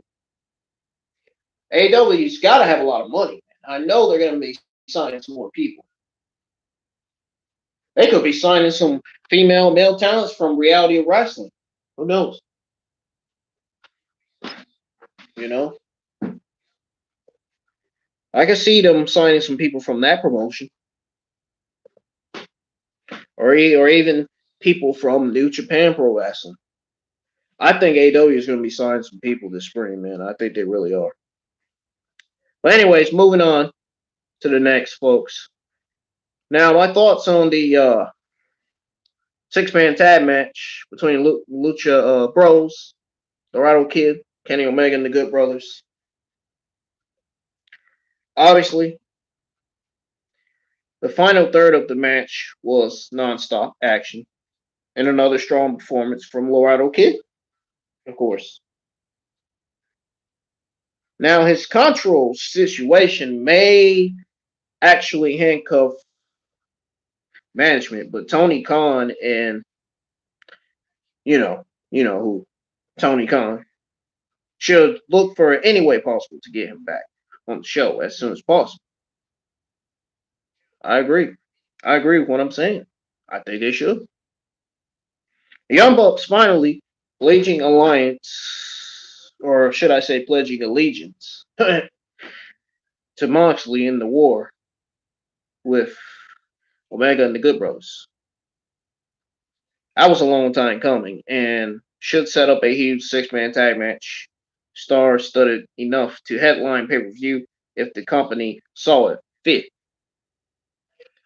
AEW's got to have a lot of money. I know they're going to be signing some more people. They could be signing some female male talents from Reality of Wrestling. Who knows? You know, I can see them signing some people from that promotion, or even people from New Japan Pro Wrestling. I think AEW is going to be signing some people this spring, man. I think they really are. But anyways, moving on to the next, folks. Now, my thoughts on the six-man tag match between Lucha Bros, Laredo Kid, Kenny Omega, and the Good Brothers. Obviously, the final third of the match was nonstop action and another strong performance from Laredo Kid, of course. Now, his control situation may actually handcuff management, but Tony Khan and you know who Tony Khan should look for any way possible to get him back on the show as soon as possible. I agree. I agree with what I'm saying. I think they should. The Young Bucks finally pledging alliance, or should I say, pledging allegiance to Moxley in the war with Omega and the Good Bros. That was a long time coming and should set up a huge six-man tag match, star-studded enough to headline pay-per-view if the company saw it fit.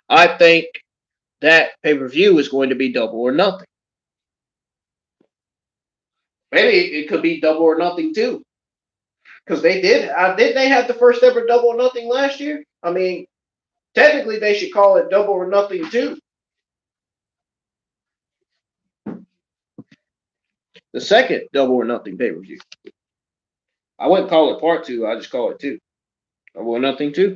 I think that pay-per-view is going to be Double or Nothing. Maybe it could be Double or Nothing too. Because they did. Didn't they have the first ever Double or Nothing last year? I mean, technically they should call it Double or Nothing too. The second Double or Nothing pay-per-view. I wouldn't call it part 2. I just call it 2. Double or Nothing 2.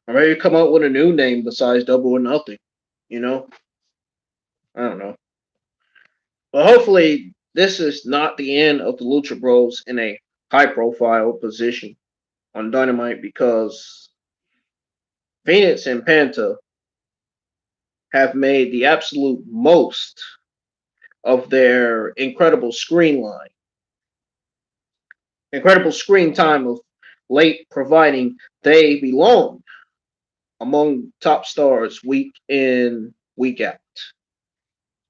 I'm ready to come up with a new name besides Double or Nothing. You know? I don't know. But hopefully this is not the end of the Lucha Bros in a high-profile position on Dynamite, because Phoenix and Penta have made the absolute most of their incredible screen line. Incredible screen time of late, providing they belong among top stars week in, week out.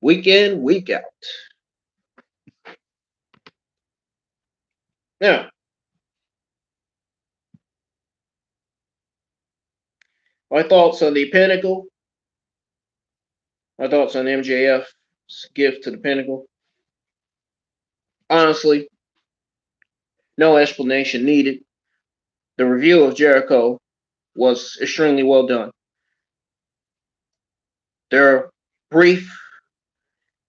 Week in, week out. Now, my thoughts on the Pinnacle. My thoughts on MJF's gift to the Pinnacle. Honestly, no explanation needed. The review of Jericho was extremely well done. Their brief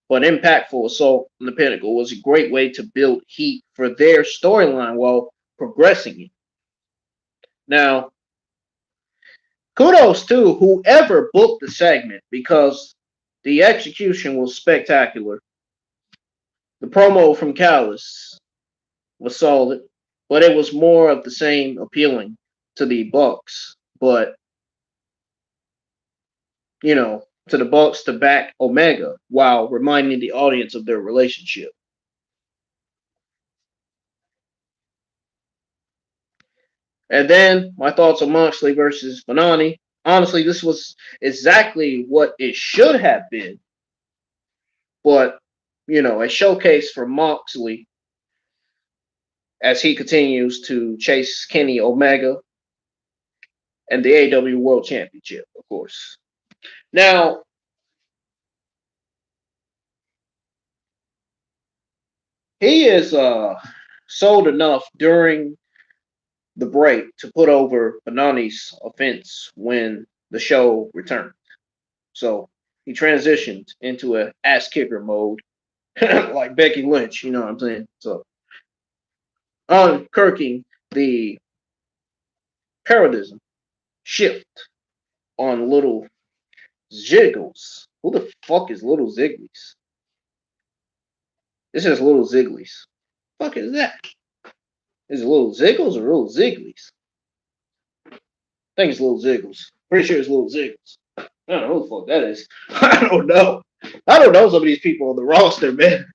but impactful assault on the Pinnacle was a great way to build heat for their storyline while progressing it. Now, kudos to whoever booked the segment, because the execution was spectacular. The promo from Callis was solid, but it was more of the same, appealing to the Bucks. But, to the Bucks to back Omega while reminding the audience of their relationship. And then my thoughts on Moxley versus Bonani. Honestly, this was exactly what it should have been. But, a showcase for Moxley as he continues to chase Kenny Omega and the AEW World Championship, of course. Now, he is sold enough during the break to put over Bonani's offense when the show returned. So he transitioned into a ass kicker mode, like Becky Lynch, you know what I'm saying? So unkirking the paradigm shift on Little Ziggles. Who the fuck is Little Zigglies? This is Little Zigglies. Fuck is that? Is it Little Ziggles or Little Zigglies? I think it's Little Ziggles. Pretty sure it's Little Ziggles. I don't know who the fuck that is. I don't know. I don't know some of these people on the roster, man.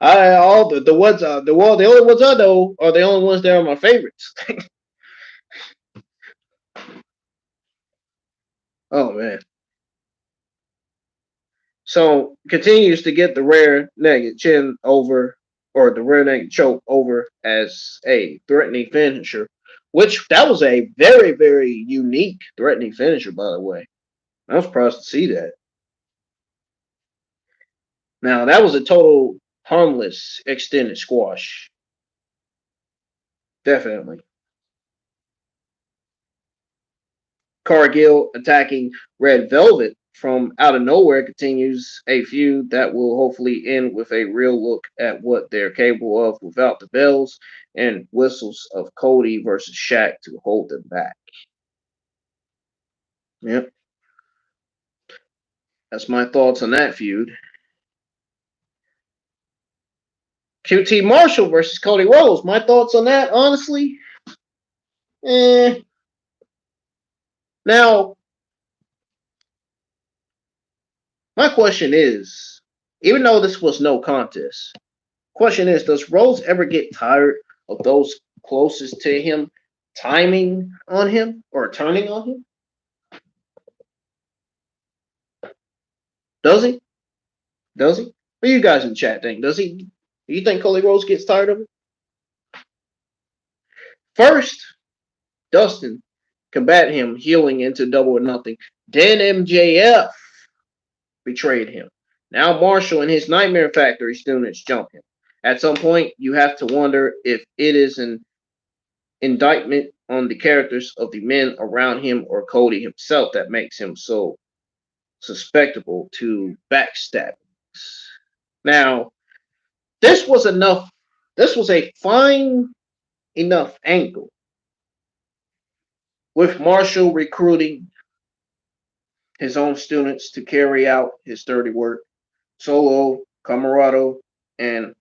All the ones the only ones I know are the only ones that are my favorites. Oh man. So continues to get the rare naked chin over, or the rear naked choke over, as a threatening finisher, which that was a very, very unique threatening finisher, by the way. I was surprised to see that. Now, that was a total harmless extended squash. Definitely. Cargill attacking Red Velvet from out of nowhere continues a feud that will hopefully end with a real look at what they're capable of without the bells and whistles of Cody versus Shaq to hold them back. Yep. That's my thoughts on that feud. QT Marshall versus Cody Rhodes. My thoughts on that, honestly, Now, my question is, even though this was no contest, question is, does Rhodes ever get tired of those closest to him timing on him or turning on him? Does he? Does he? What do you guys in the chat think? Does he? Do you think Cody Rhodes gets tired of it? First, Dustin combated him, healing into Double or Nothing. Then MJF betrayed him. Now Marshall and his Nightmare Factory students jump him. At some point, you have to wonder if it is an indictment on the characters of the men around him or Cody himself that makes him so susceptible to backstabbings. Now, this was enough. This was a fine enough angle with Marshall recruiting his own students to carry out his dirty work. Solo, Camarado, and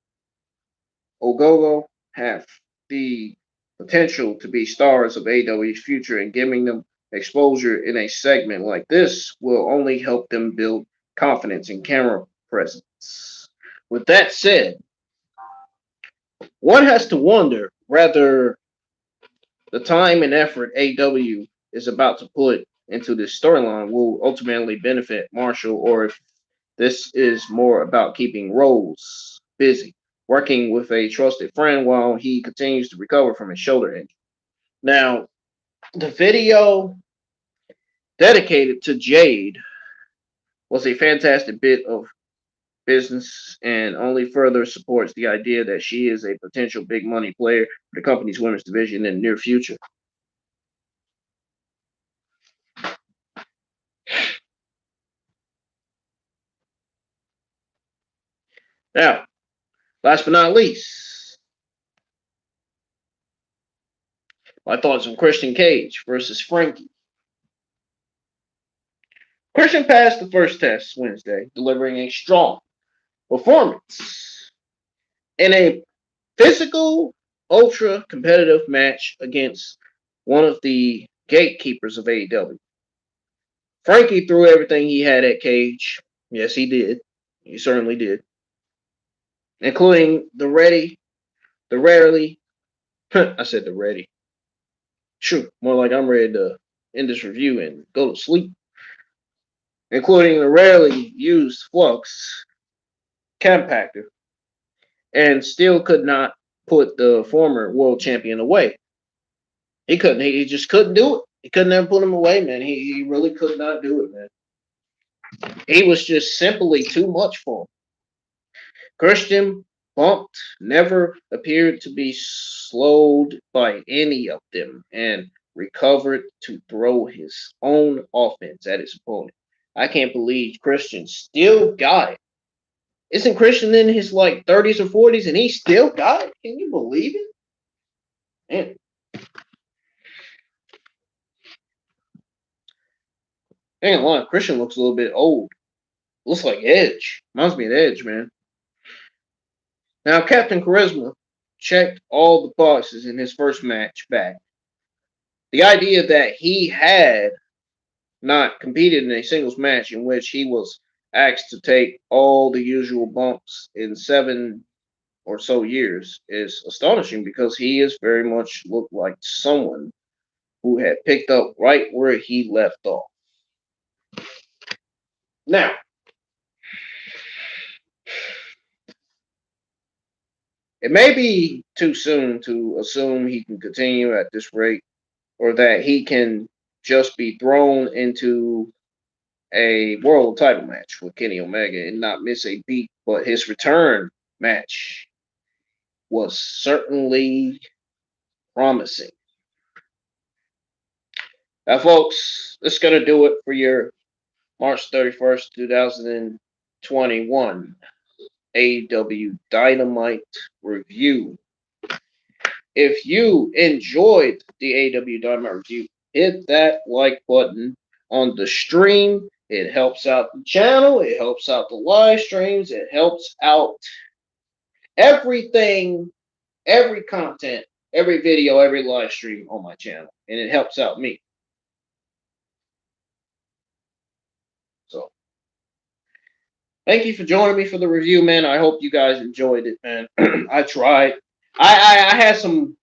Ogogo have the potential to be stars of AEW's future, and giving them exposure in a segment like this will only help them build confidence in camera presence. With that said, one has to wonder whether the time and effort AEW is about to put into this storyline will ultimately benefit Marshall, or if this is more about keeping Rhodes busy, working with a trusted friend while he continues to recover from his shoulder injury. Now, the video dedicated to Jade was a fantastic bit of business and only further supports the idea that she is a potential big money player for the company's women's division in the near future. Now, last but not least, my thoughts on Christian Cage versus Frankie. Christian passed the first test Wednesday, delivering a strong performance in a physical, ultra competitive match against one of the gatekeepers of AEW. Frankie threw everything he had at Cage. Yes, he did. He certainly did. Including the rarely, I said the ready. Sure, more like I'm ready to end this review and go to sleep. Including the rarely used Flux compactor, and still could not put the former world champion away. He couldn't. He just couldn't do it. He couldn't ever put him away, man. He really could not do it, man. He was just simply too much for him. Christian bumped, never appeared to be slowed by any of them, and recovered to throw his own offense at his opponent. I can't believe Christian still got it. Isn't Christian in his like 30s or 40s and he still got it? Can you believe it? Man. Ain't lying, Christian looks a little bit old. Looks like Edge. Reminds me of Edge, man. Now, Captain Charisma checked all the boxes in his first match back. The idea that he had not competed in a singles match in which he was asked to take all the usual bumps in 7 or so years is astonishing, because he is very much looked like someone who had picked up right where he left off. Now, it may be too soon to assume he can continue at this rate, or that he can just be thrown into a world title match with Kenny Omega and not miss a beat, but his return match was certainly promising. Now, folks, that's going to do it for your March 31st, 2021. AEW Dynamite review. If you enjoyed the AEW Dynamite review, hit that like button on the stream. It helps out the channel. It helps out the live streams. It helps out everything, every content, every video, every live stream on my channel. And it helps out me. So, thank you for joining me for the review, man. I hope you guys enjoyed it, man. I tried. I had some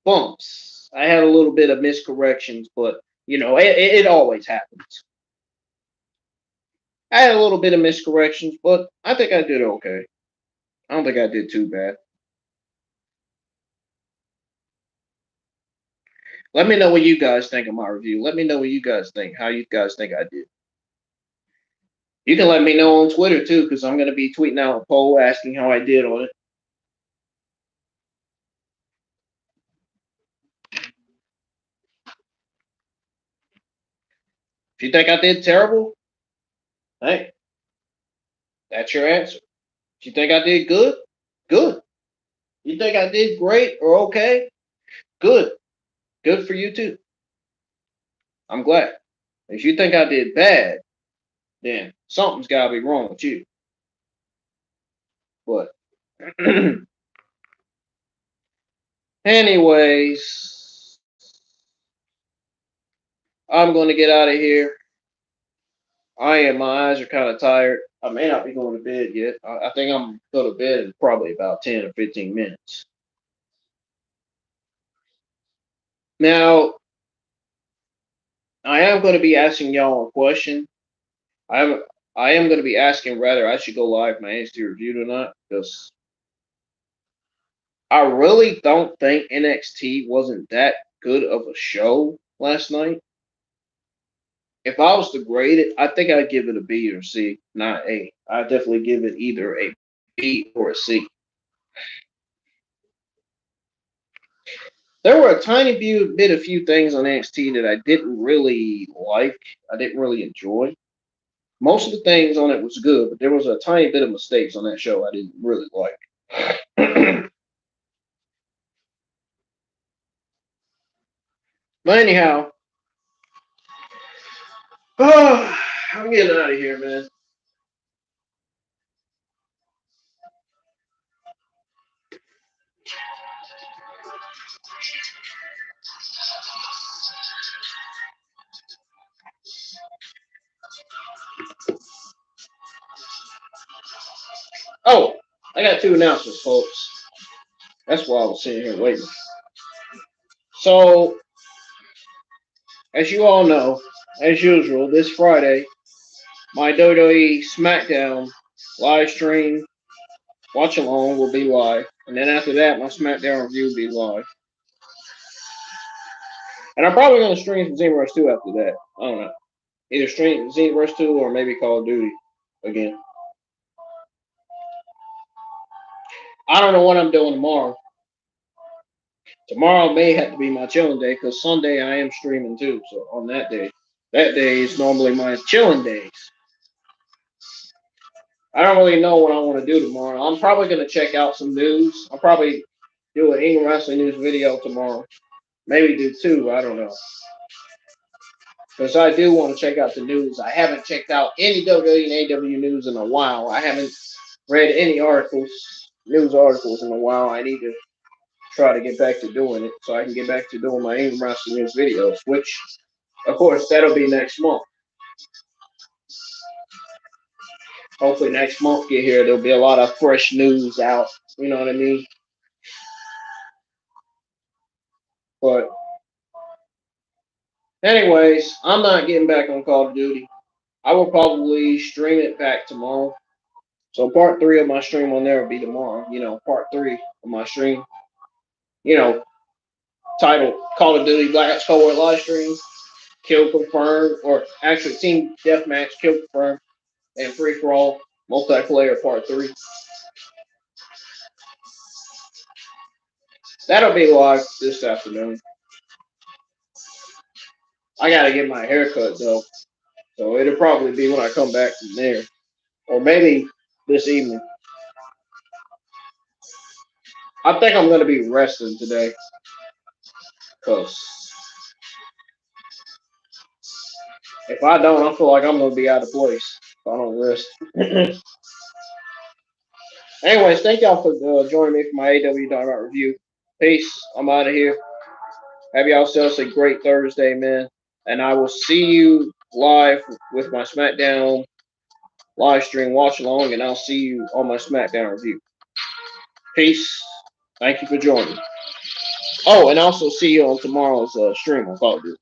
bumps. I had a little bit of miscorrections, but you know, it always happens. I had a little bit of miscorrections, but I think I did okay. I don't think I did too bad. Let me know what you guys think of my review. Let me know what you guys think, how you guys think I did. You can let me know on Twitter too, because I'm going to be tweeting out a poll asking how I did on it. If you think I did terrible, hey, that's your answer. If you think I did good, good. You think I did great or okay, good. Good for you too. I'm glad. If you think I did bad, then something's got to be wrong with you. But anyways, I'm going to get out of here. My eyes are kind of tired. I may not be going to bed yet. I think I'm going to go to bed in probably about 10 or 15 minutes. Now, I am going to be asking y'all a question. I am going to be asking whether I should go live my NXT review or not, because I really don't think NXT wasn't that good of a show last night. If I was to grade it, I think I'd give it a B or C, not A. I'd definitely give it either a B or a C. There were a tiny bit of few things on NXT that I didn't really like. I didn't really enjoy. Most of the things on it was good, but there was a tiny bit of mistakes on that show I didn't really like. But anyhow, I'm getting out of here, man. Oh, I got two announcements, folks. That's why I was sitting here waiting. So, as you all know, as usual, this Friday, my WWE SmackDown live stream watch along will be live. And then after that, my SmackDown review will be live. And I'm probably going to stream some Xenoverse 2 after that. I don't know. Either stream Xenoverse 2 or maybe Call of Duty again. I don't know what I'm doing tomorrow. Tomorrow may have to be my chilling day because Sunday I am streaming too. So on that day is normally my chilling days. I don't really know what I want to do tomorrow. I'm probably going to check out some news. I'll probably do an England Wrestling News video tomorrow. Maybe do two. I don't know. Because I do want to check out the news. I haven't checked out any WWE and AEW news in a while. I haven't read any news articles in a while. I need to try to get back to doing it so I can get back to doing my England Wrestling News videos, which, of course, that'll be next month. Hopefully next month get here, there'll be a lot of fresh news out. You know what I mean? But anyways, I'm not getting back on Call of Duty. I will probably stream it back tomorrow. So part 3 of my stream on there will be tomorrow. You know, part 3 of my stream. You know, titled Call of Duty Black Ops Cold War live stream. Kill confirmed, or actually team deathmatch, kill confirmed, and free for all multiplayer part 3. That'll be live this afternoon. I gotta get my hair cut though. So it'll probably be when I come back from there. Or maybe this evening. I think I'm going to be resting today. Because if I don't, I feel like I'm going to be out of place if I don't rest. Anyways, thank y'all for joining me for my AEW Dynamite review. Peace. I'm out of here. Have y'all selves a great Thursday, man. And I will see you live with my SmackDown live stream watch along, and I'll see you on my SmackDown review. Peace. Thank you for joining. Oh, and also see you on tomorrow's stream on Call of Duty.